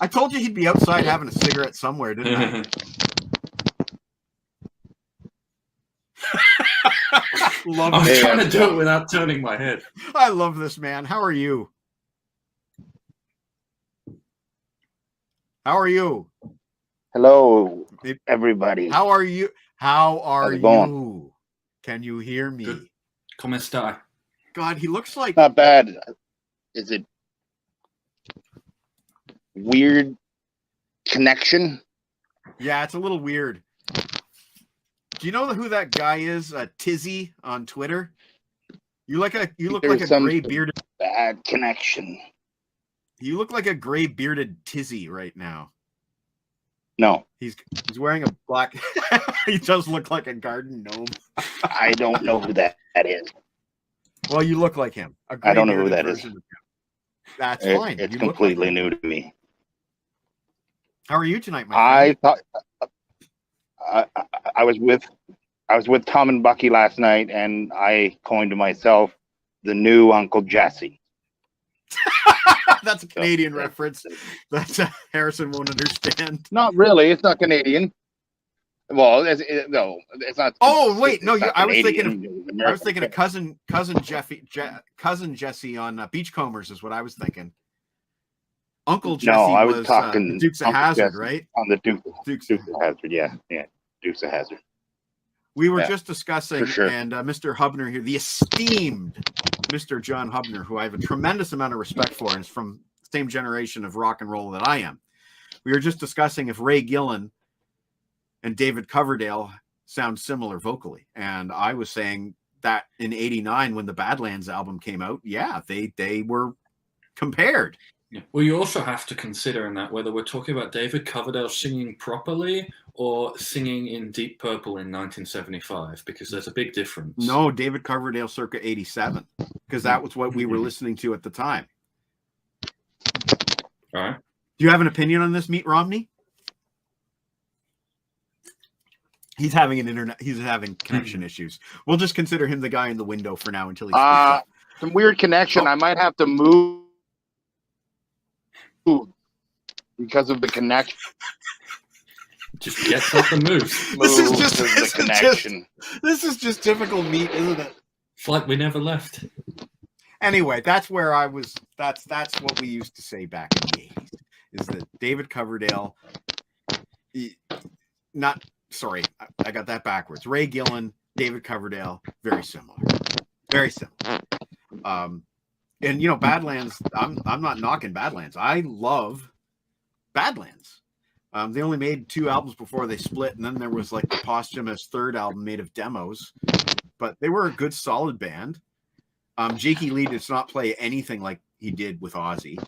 S2: I told you he'd be outside having a cigarette somewhere, didn't I?
S3: I'm trying to do it without turning my head.
S2: I love this man. How are you?
S4: Hello, everybody.
S2: How are you?
S4: How's it going?
S2: Can you hear me?
S3: Good. Come stai?
S2: God, he looks like
S4: Not bad. Is it weird connection?
S2: Yeah, it's a little weird. Do you know who that guy is? Tizzy on Twitter. You look like a gray bearded
S4: bad connection.
S2: You look like a gray bearded Tizzy right now.
S4: No,
S2: he's wearing a black. He does look like a garden gnome.
S4: I don't know who that is.
S2: Well, you look like him.
S4: I don't know who that is.
S2: That's fine.
S4: It's completely new to me.
S2: How are you tonight, my friend?
S4: I thought. I was with Tom and Bucky last night, and I coined to myself the new Uncle Jesse.
S2: That's a Canadian reference that Harrison won't understand.
S4: Not really. It's not Canadian. Well, no, it's not.
S2: Oh wait, no. I was thinking of cousin Jesse on Beachcombers is what I was thinking. Uncle Jesse.
S4: No, I was talking
S2: Dukes of Hazzard, right?
S4: On the Dukes of Hazzard, yeah, Dukes of Hazzard.
S2: We were just discussing,
S4: sure.
S2: and Mr. Hubner here, the esteemed Mr. John Hubner, who I have a tremendous amount of respect for, and is from the same generation of rock and roll that I am. We were just discussing if Ray Gillan and David Coverdale sound similar vocally, and I was saying that in '89 when the Badlands album came out, yeah, they were compared.
S3: Yeah. Well, you also have to consider in that whether we're talking about David Coverdale singing properly or singing in Deep Purple in 1975, because there's a big difference.
S2: No, David Coverdale circa 87, because that was what we were listening to at the time.
S3: All right.
S2: Do you have an opinion on this, Meat Romney? He's having connection issues. We'll just consider him the guy in the window for now until he speaks up.
S4: Some weird connection. I might have to move because of the connection.
S3: Just gets up and moves.
S2: This is just typical Meat, isn't it?
S3: It's like we never left.
S2: Anyway, that's where I was. That's what we used to say back in the 80s. Is that David Coverdale? I got that backwards. Ray Gillan, David Coverdale, very similar. Very similar. And Badlands, I'm not knocking Badlands. I love Badlands. They only made 2 albums before they split, and then there was like the posthumous 3rd album made of demos. But they were a good, solid band. Jakey Lee does not play anything like he did with Ozzy.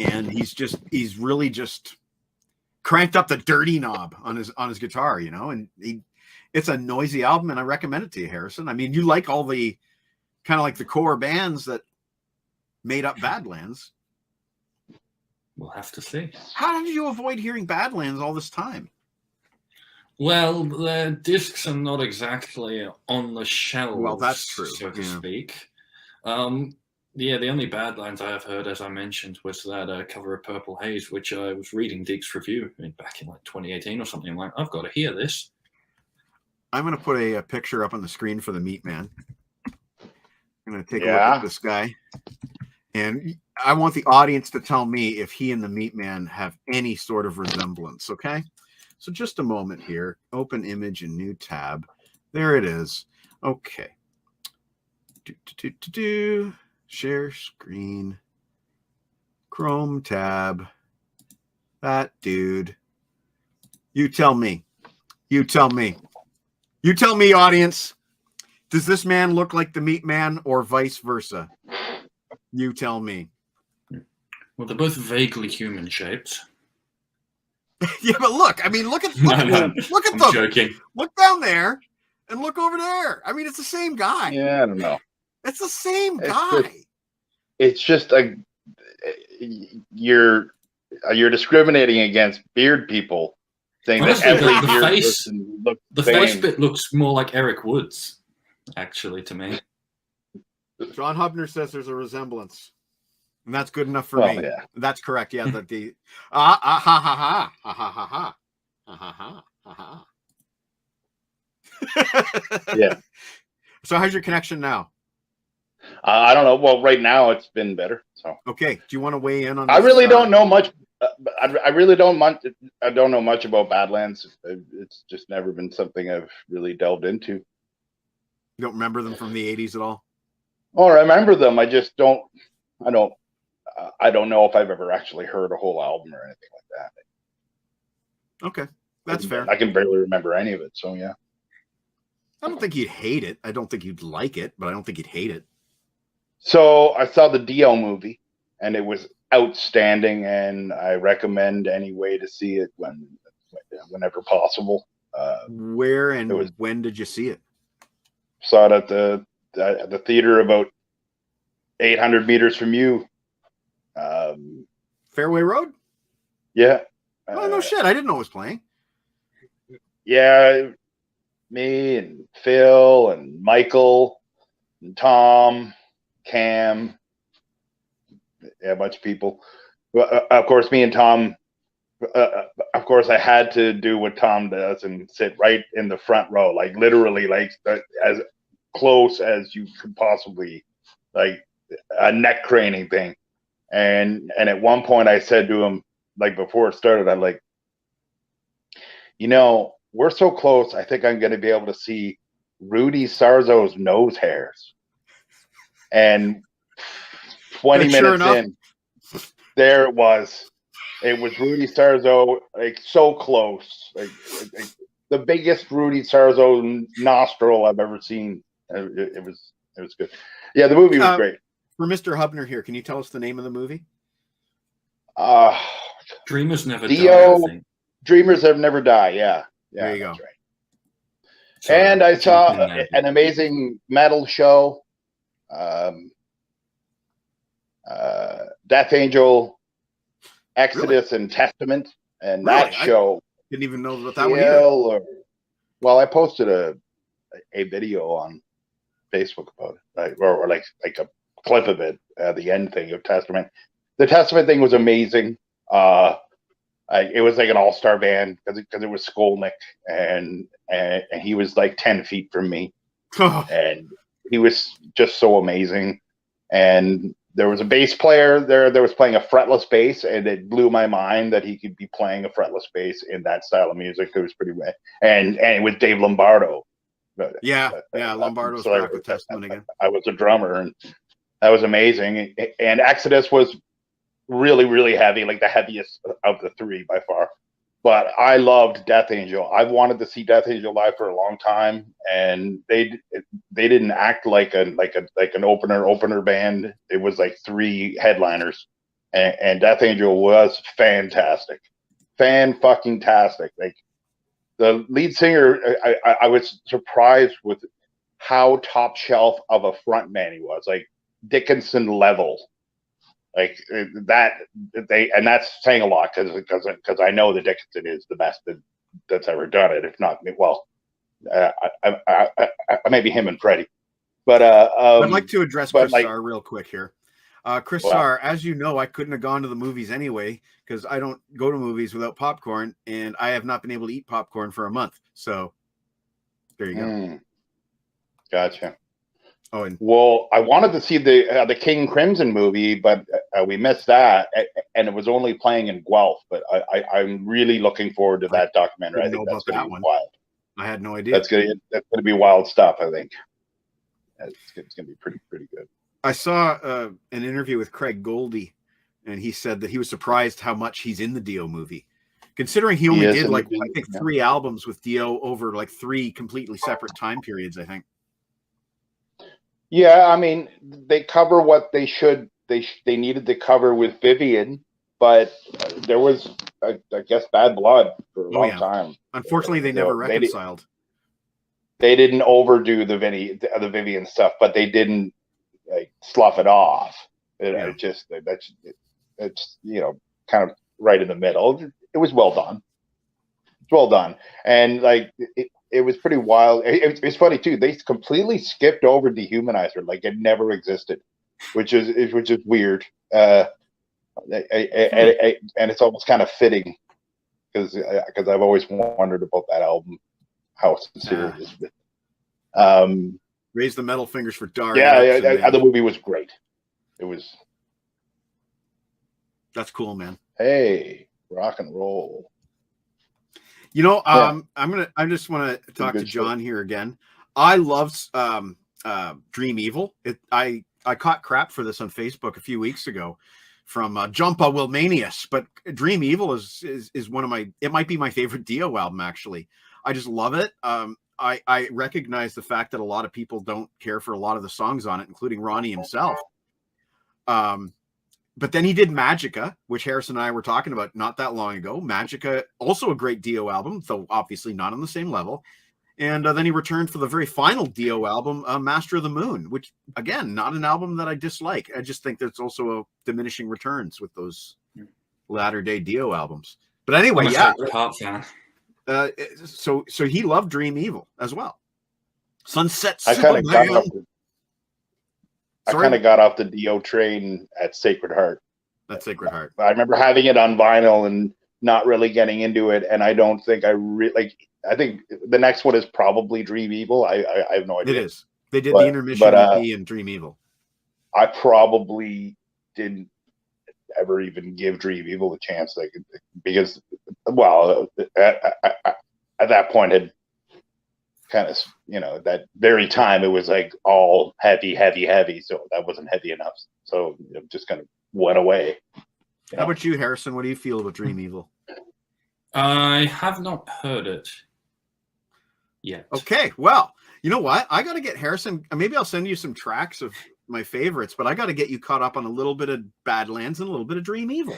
S2: And he's really just cranked up the dirty knob on his guitar, you know, and it's a noisy album, and I recommend it to you, Harrison. I mean, you like all the kind of like the core bands that made up Badlands.
S3: We'll have to see.
S2: How did you avoid hearing Badlands all this time?
S3: Well, the discs are not exactly on the shelves.
S2: Well, that's true,
S3: so to
S2: yeah.
S3: speak. Yeah, the only Badlands I have heard, as I mentioned, was that cover of Purple Haze, which I was reading Deke's review back in like 2018 or something. I'm like, I've got to hear this.
S2: I'm going to put a picture up on the screen for the Meat Man. I'm going to take a look at this guy. And I want the audience to tell me if he and the Meat Man have any sort of resemblance, okay? So just a moment here. Open image and new tab. There it is. Okay. Share screen. Chrome tab. That dude. You tell me. You tell me. You tell me, audience. Does this man look like the Meat Man or vice versa? You tell me.
S3: Well, they're both vaguely human shaped.
S2: Yeah, but look. I mean, look at
S3: No,
S2: look at
S3: I'm
S2: them.
S3: joking.
S2: Look down there and look over there. I mean, it's the same guy.
S4: Yeah, I don't know.
S2: It's the same
S4: It's
S2: guy.
S4: It's just you're discriminating against beard people, saying
S3: Honestly,
S4: that every
S3: the
S4: beard
S3: face-
S4: person looks
S3: The
S4: the
S3: face
S4: same.
S3: bit looks more like Eric Woods, actually, to me.
S2: John Hubner says there's a resemblance, and that's good enough for
S4: Well,
S2: me.
S4: yeah.
S2: That's correct. Yeah, that the ha ha ha ha ha ha ha ha ha ha.
S4: Yeah.
S2: So how's your connection now?
S4: I don't know. Well, right now it's been better. So
S2: Okay. Do you want to weigh in on?
S4: I
S2: this,
S4: really don't know much. I really don't. I don't know much about Badlands. It's just never been something I've really delved into.
S2: You don't remember them from the '80s at all?
S4: Oh, I remember them. I just don't. I don't know if I've ever actually heard a whole album or anything like that.
S2: Okay, that's fair.
S4: I can barely remember any of it. So yeah.
S2: I don't think you'd hate it. I don't think you'd like it, but I don't think you'd hate it.
S4: So I saw the Dio movie, and it was outstanding, and I recommend any way to see it whenever possible.
S2: Where and when did you see it?
S4: Saw it at the theater about 800 meters from you.
S2: Fairway Road?
S4: Yeah.
S2: Oh, no shit. I didn't know it was playing.
S4: Yeah. Me and Phil and Michael and Tom, Cam. Yeah, a bunch of people. Of course, me and Tom, of course, I had to do what Tom does and sit right in the front row, like literally, like as close as you could possibly, like a neck craning thing. And at one point, I said to him, like before it started, I'm like, we're so close. I think I'm going to be able to see Rudy Sarzo's nose hairs. And 20
S2: And sure
S4: minutes
S2: enough,
S4: in, there it was. It was Rudy Sarzo, like so close, like the biggest Rudy Sarzo nostril I've ever seen. It was good. Yeah, the movie was great.
S2: For Mr. Hubner here, can you tell us the name of the movie?
S3: Dreamers Never
S4: Dio,
S3: Die, I think.
S4: Dreamers Have Never Die. Yeah,
S2: There you
S4: that's
S2: go.
S4: right.
S3: Sorry,
S4: And I saw
S3: jumped in there.
S4: an amazing metal show, Death Angel, Exodus, and Testament, and
S2: Really?
S4: that show.
S2: Didn't even know about that one either.
S4: Well, I posted a video on Facebook about it, or like a clip of it, the end thing of Testament. The Testament thing was amazing. It was like an all-star band because it was Skolnick, and he was like 10 feet from me, and he was just so amazing. And there was a bass player there that was playing a fretless bass, and it blew my mind that he could be playing a fretless bass in that style of music. It was pretty rad. And it was Dave Lombardo.
S2: Yeah, Lombardo's
S4: So
S2: back with Testament again.
S4: I was a drummer, and that was amazing. And Exodus was really, really heavy, like the heaviest of the three by far. But I loved Death Angel. I've wanted to see Death Angel live for a long time, and they didn't act like an opener band. It was like 3 headliners, and Death Angel was fantastic, fan-fucking-tastic. Like the lead singer, I was surprised with how top shelf of a front man he was, like Dickinson level. Like that, and that's saying a lot because I know that Dickinson is the best that's ever done it. If not, well, maybe him and Freddie. But
S2: I'd like to address Chris Sarr real quick here. Chris Sarr, as you know, I couldn't have gone to the movies anyway because I don't go to movies without popcorn, and I have not been able to eat popcorn for a month. So there you go.
S4: Gotcha.
S2: Oh, and
S4: well, I wanted to see the King Crimson movie, but we missed that, and it was only playing in Guelph. But I'm really looking forward to that documentary. I think that's going to be wild.
S2: I had no idea.
S4: That's going to be wild stuff. I think it's going to be pretty good.
S2: I saw an interview with Craig Goldie, and he said that he was surprised how much he's in the Dio movie, considering he only did like I think 3 albums with Dio over like 3 completely separate time periods. I think.
S4: Yeah, I mean, they cover what they needed to cover with Vivian, but there was, I guess, bad blood for a long time.
S2: Unfortunately, they never reconciled.
S4: They didn't overdo the Vivian stuff, but they didn't like slough it off. It's kind of right in the middle. It was well done. It's well done, and like it was pretty wild. It's funny too. They completely skipped over Dehumanizer, like it never existed, which is weird. And it's almost kind of fitting because I've always wondered about that album, how sincere it is.
S2: Raise the metal fingers for Dark.
S4: Yeah, the movie was great. It was.
S2: That's cool, man.
S4: Hey, rock and roll.
S2: You know, I just want to talk to John here again. I love Dream Evil. I caught crap for this on Facebook a few weeks ago from Jumpa Wilmanius, but Dream Evil is one of it might be my favorite Dio album, actually. I just love it. I recognize the fact that a lot of people don't care for a lot of the songs on it, including Ronnie himself. But then he did Magica, which Harrison and I were talking about not that long ago. Magica, also a great Dio album, though obviously not on the same level. And then he returned for the very final Dio album, Master of the Moon, which, again, not an album that I dislike. I just think there's also a diminishing returns with those latter-day Dio albums. But anyway, so he loved Dream Evil as well. Sunset Superman.
S4: I kind of got off the Dio train at Sacred Heart.
S2: That's Sacred Heart.
S4: I remember having it on vinyl and not really getting into it, and I don't think I think the next one is probably Dream Evil. I have no idea.
S2: It is. They did the intermission EP and Dream Evil.
S4: I probably didn't ever even give Dream Evil a chance, because at that point had kind of, that very time it was like all heavy, so that wasn't heavy enough, so it just kind of went away.
S2: How about you, Harrison? What do you feel about Dream Evil?
S3: I have not heard it yet.
S2: Okay, well, you know what? I got to get Harrison. Maybe I'll send you some tracks of my favorites, but I got to get you caught up on a little bit of Badlands and a little bit of Dream Evil.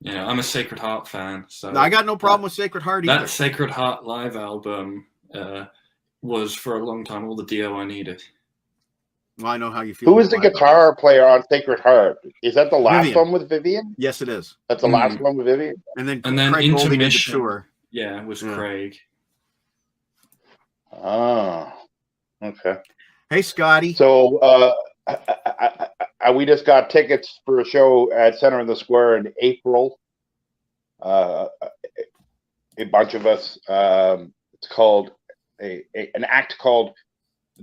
S3: Yeah, I'm a Sacred Heart fan, so
S2: I got no problem with Sacred Heart either.
S3: That Sacred Heart live album was for a long time all the Dio I needed.
S2: Well, I know how you feel.
S4: Who is the guitar player on Sacred Heart? Is that the last one with Vivian?
S2: Yes, it is.
S4: That's the last one with Vivian.
S2: And then
S3: Craig Intermission.
S2: Tour.
S3: Yeah, it was Craig.
S4: Oh, okay.
S2: Hey, Scotty.
S4: So we just got tickets for a show at Center of the Square in April. A bunch of us. It's called an act called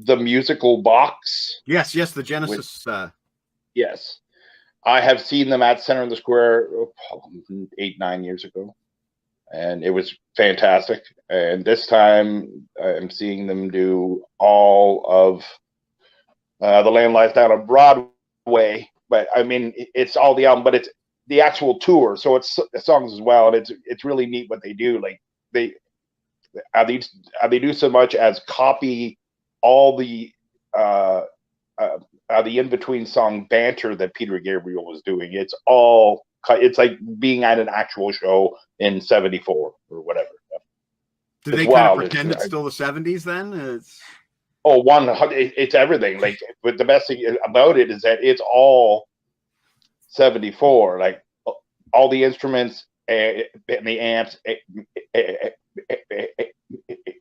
S4: The Musical Box.
S2: Yes, the Genesis.
S4: Yes, I have seen them at Center of the Square 8-9 years ago, and it was fantastic. And this time, I'm seeing them do all of The Land Lies Down on Broadway. But I mean, it's all the album, but the actual tour. So it's songs as well, and it's really neat what they do. Like they do so much as copy all the in between song banter that Peter Gabriel was doing. It's like being at an actual show in '74 or whatever.
S2: Do
S4: It's
S2: they kind of
S4: wild.
S2: pretend it's still the 70s then?
S4: It's everything. Like, but the best thing about it is that it's all 74. Like all the instruments and the amps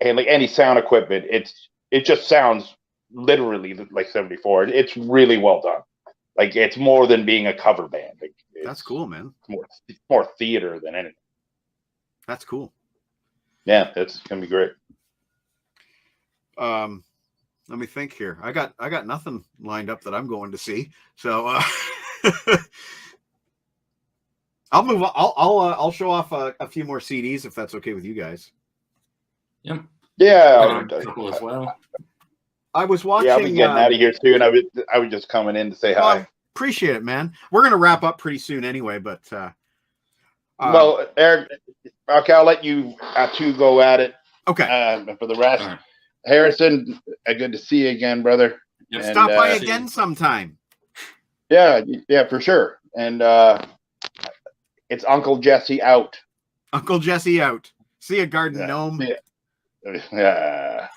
S4: and like any sound equipment, it just sounds literally like 74. It's really well done. Like it's more than being a cover band. Like,
S2: That's cool, man.
S4: It's more theater than anything.
S2: That's cool.
S4: Yeah, it's gonna be great.
S2: Let me think here. I got nothing lined up that I'm going to see. So I'll move on. I'll show off a few more CDs if that's okay with you guys.
S3: Yep.
S4: Yeah,
S3: A couple as well.
S2: I was watching.
S4: Yeah, I'll be getting out of here soon. I was just coming in to say hi.
S2: Appreciate it, man. We're gonna wrap up pretty soon anyway, but
S4: well, Eric, okay, I'll let you two go at it.
S2: Okay.
S4: For the rest,
S3: All right.
S4: Harrison, good to see you again, brother.
S3: Yep.
S4: And,
S2: Stop by
S3: see
S2: again
S3: you.
S2: sometime.
S4: Yeah, for sure. And it's Uncle Jesse out.
S2: Uncle Jesse out. See ya, Garden Gnome.
S4: Yeah.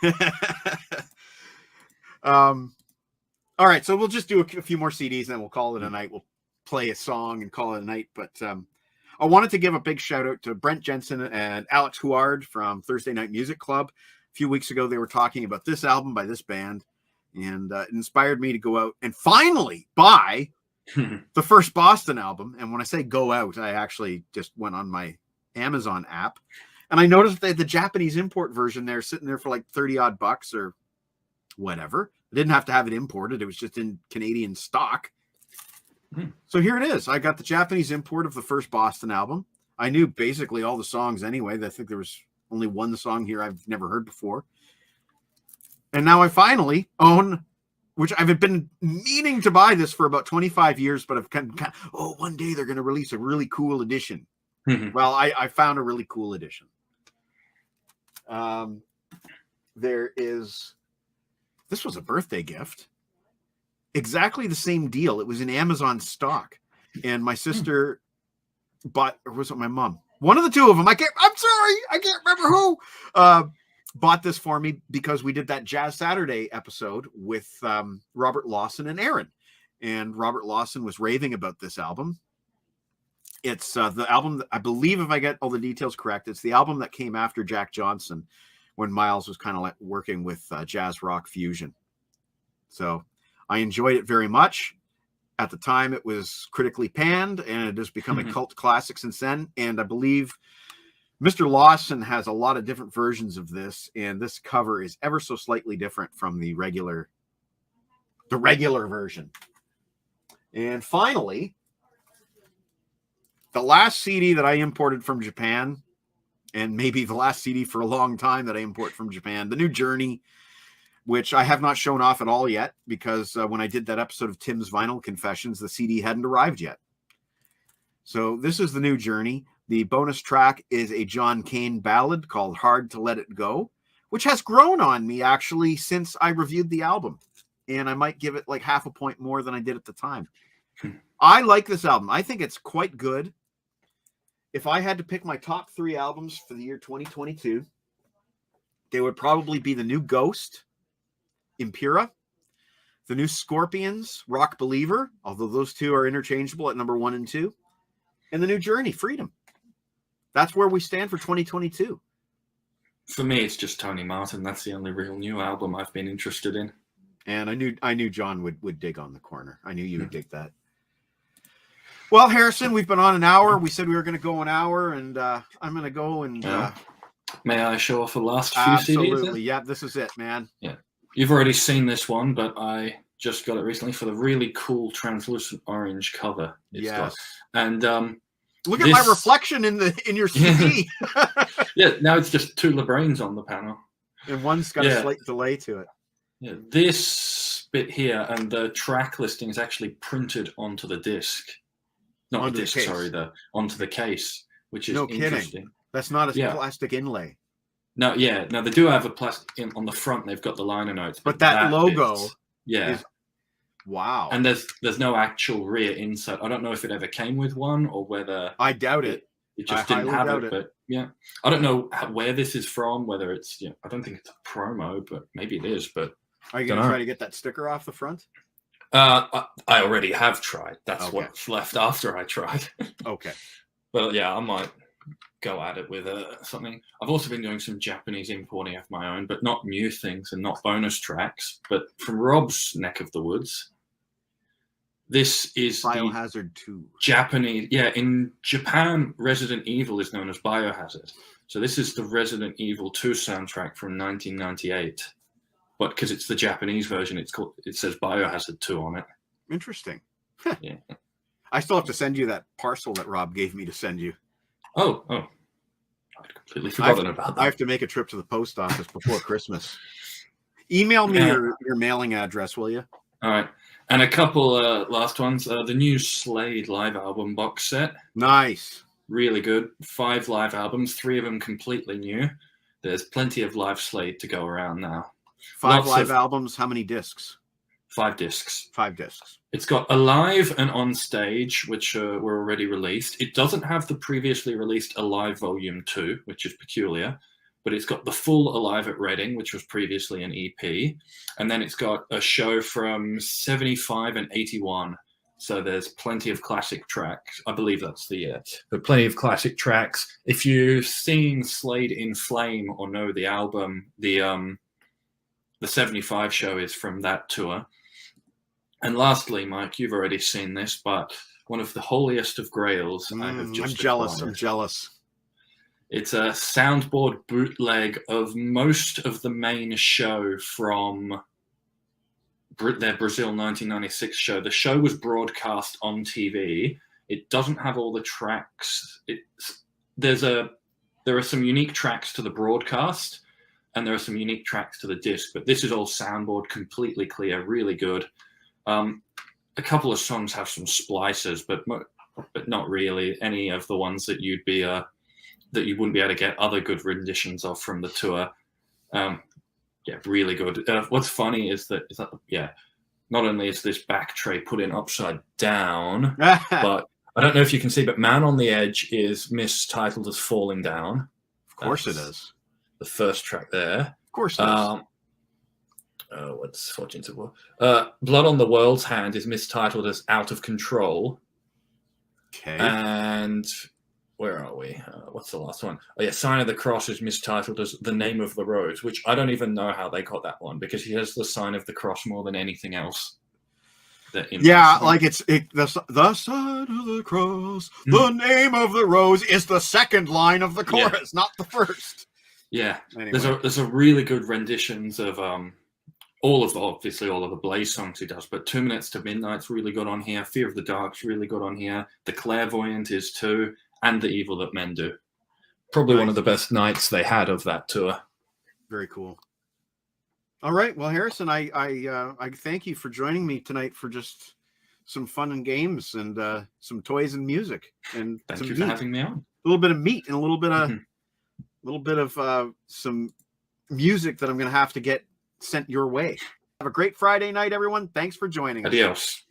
S2: All right, so we'll just do a few more CDs and then we'll call it a night. We'll play a song and call it a night. But I wanted to give a big shout out to Brent Jensen and Alex Huard from Thursday Night Music Club. A few weeks ago, they were talking about this album by this band, and it inspired me to go out and finally buy the first Boston album. And when I say go out, I actually just went on my Amazon app, and I noticed they had the Japanese import version there sitting there for like 30 odd bucks or whatever. I didn't have to have it imported. It was just in Canadian stock. So here it is. I got the Japanese import of the first Boston album. I knew basically all the songs anyway. I think there was only one song here I've never heard before. And now I finally own, which I've been meaning to buy this for about 25 years, but I've kind of one day they're going to release a really cool edition. Well, I found a really cool edition. This was a birthday gift. Exactly the same deal. It was in Amazon stock. And my sister bought, or was it my mom? One of the two of them. I'm sorry. I can't remember who bought this for me because we did that Jazz Saturday episode with Robert Lawson and Aaron. And Robert Lawson was raving about this album. It's the album that, I believe, if I get all the details correct, it's the album that came after Jack Johnson when Miles was kind of like working with jazz rock fusion. So I enjoyed it very much. At the time, it was critically panned, and it has become a cult classic since then. And I believe Mr. Lawson has a lot of different versions of this, and this cover is ever so slightly different from the regular version. And finally, the last CD that I imported from Japan, and maybe the last CD for a long time that I import from Japan, the new Journey, which I have not shown off at all yet because when I did that episode of Tim's Vinyl Confessions, the CD hadn't arrived yet. So this is the new Journey. The bonus track is a John Cale ballad called Hard to Let It Go, which has grown on me actually since I reviewed the album. And I might give it like half a point more than I did at the time. I like this album. I think it's quite good. If I had to pick my top 3 albums for the year 2022, they would probably be the new Ghost, Impera, the new Scorpions, Rock Believer, although those two are interchangeable at number 1 and 2, and the new Journey, Freedom. That's where we stand for 2022.
S3: For me, it's just Tony Martin. That's the only real new album I've been interested in.
S2: And I knew John would dig on the corner. I knew you would dig that. Well, Harrison, we've been on an hour. We said we were going to go an hour, and I'm going to go and...
S3: May I show off the last few
S2: absolutely.
S3: CDs?
S2: Yeah, this is it, man.
S3: Yeah. You've already seen this one, but I just got it recently for the really cool translucent orange cover.
S2: Yes.
S3: And
S2: look at my reflection in your CD.
S3: Yeah, now it's just two LeBrains on the panel.
S2: And one's got a slight delay to it.
S3: Yeah, this bit here and the track listing is actually printed onto the disc. not
S2: Onto
S3: the
S2: the
S3: disc,
S2: case.
S3: sorry, the case, which is
S2: No kidding.
S3: interesting.
S2: That's not a
S3: Yeah.
S2: plastic inlay.
S3: No, yeah, no, they do have a plastic on the front. They've got the liner notes,
S2: But that logo
S3: bit, yeah,
S2: is- Wow.
S3: and there's no actual rear insert. I don't know if it ever came with one or whether
S2: I doubt it.
S3: it just
S2: I
S3: didn't
S2: highly
S3: have
S2: doubt
S3: it.
S2: it.
S3: But yeah, I don't know where this is from. Whether it's I don't think it's a promo, but maybe it is. But
S2: Are you going to
S3: Dunno.
S2: try to get that sticker off the front?
S3: I already have tried. That's
S2: Okay.
S3: what's left after I tried.
S2: Okay.
S3: But yeah, I might go at it with something. I've also been doing some Japanese importing of my own, but not new things and not bonus tracks, but from Rob's neck of the woods. This is the
S2: Biohazard 2.
S3: Japanese, in Japan, Resident Evil is known as Biohazard. So this is the Resident Evil 2 soundtrack from 1998. But because it's the Japanese version, it says Biohazard 2 on it.
S2: Interesting.
S3: Yeah.
S2: I still have to send you that parcel that Rob gave me to send you.
S3: Oh. I'd completely forgotten about that.
S2: I have to make a trip to the post office before Christmas. Email me your mailing address, will you?
S3: All right. And a couple last ones. The new Slade live album box set.
S2: Nice.
S3: Really good. 5 live albums, 3 of them completely new. There's plenty of live Slade to go around now.
S2: 5
S3: Lots
S2: live
S3: of-
S2: albums. How many discs?
S3: 5 discs.
S2: 5 discs.
S3: It's got Alive and On Stage, which were already released. It doesn't have the previously released Alive Volume 2, which is peculiar, but it's got the full Alive at Reading, which was previously an EP. And then it's got a show from 75 and 81. So there's plenty of classic tracks. I believe that's the year. But plenty of classic tracks. If you've seen Slade in Flame or know the album, the 75 show is from that tour. And lastly, Mike, you've already seen this, but one of the holiest of grails I have just
S2: I'm jealous.
S3: acquired.
S2: I'm jealous.
S3: It's a soundboard bootleg of most of the main show from their Brazil 1996 show. The show was broadcast on TV. It doesn't have all the tracks. There are some unique tracks to the broadcast, and there are some unique tracks to the disc, but this is all soundboard, completely clear, really good. A couple of songs have some splices, but not really any of the ones that you'd be that you wouldn't be able to get other good renditions of from the tour. Really good. What's funny is that not only is this back tray put in upside down, but I don't know if you can see, but Man on the Edge is mistitled as Falling Down.
S2: Of course it
S3: That's
S2: is.
S3: The first track there.
S2: Of course it is.
S3: What's Fortunes of War? Blood on the World's Hand is mistitled as Out of Control.
S2: Okay.
S3: And where are we? What's the last one? Oh, yeah, Sign of the Cross is mistitled as The Name of the Rose, which I don't even know how they got that one, because he has the sign of the cross more than anything else.
S2: Yeah, like the sign of the cross, the name of the rose is the second line of the chorus, not the first.
S3: Yeah,
S2: Anyway.
S3: there's a really good renditions of all of the Blaze songs he does, but 2 Minutes to Midnight's really good on here. Fear of the Dark's really good on here. The Clairvoyant is too, and The Evil That Men Do. Probably one of the best nights they had of that tour.
S2: Very cool. All right, well, Harrison, I thank you for joining me tonight for just some fun and games and some toys and music and
S3: Thank
S2: some
S3: you
S2: meat.
S3: for having me on.
S2: A little bit of meat and a little bit of some music that I'm going to have to get sent your way. Have a great Friday night, everyone. Thanks for joining us.
S3: Adios.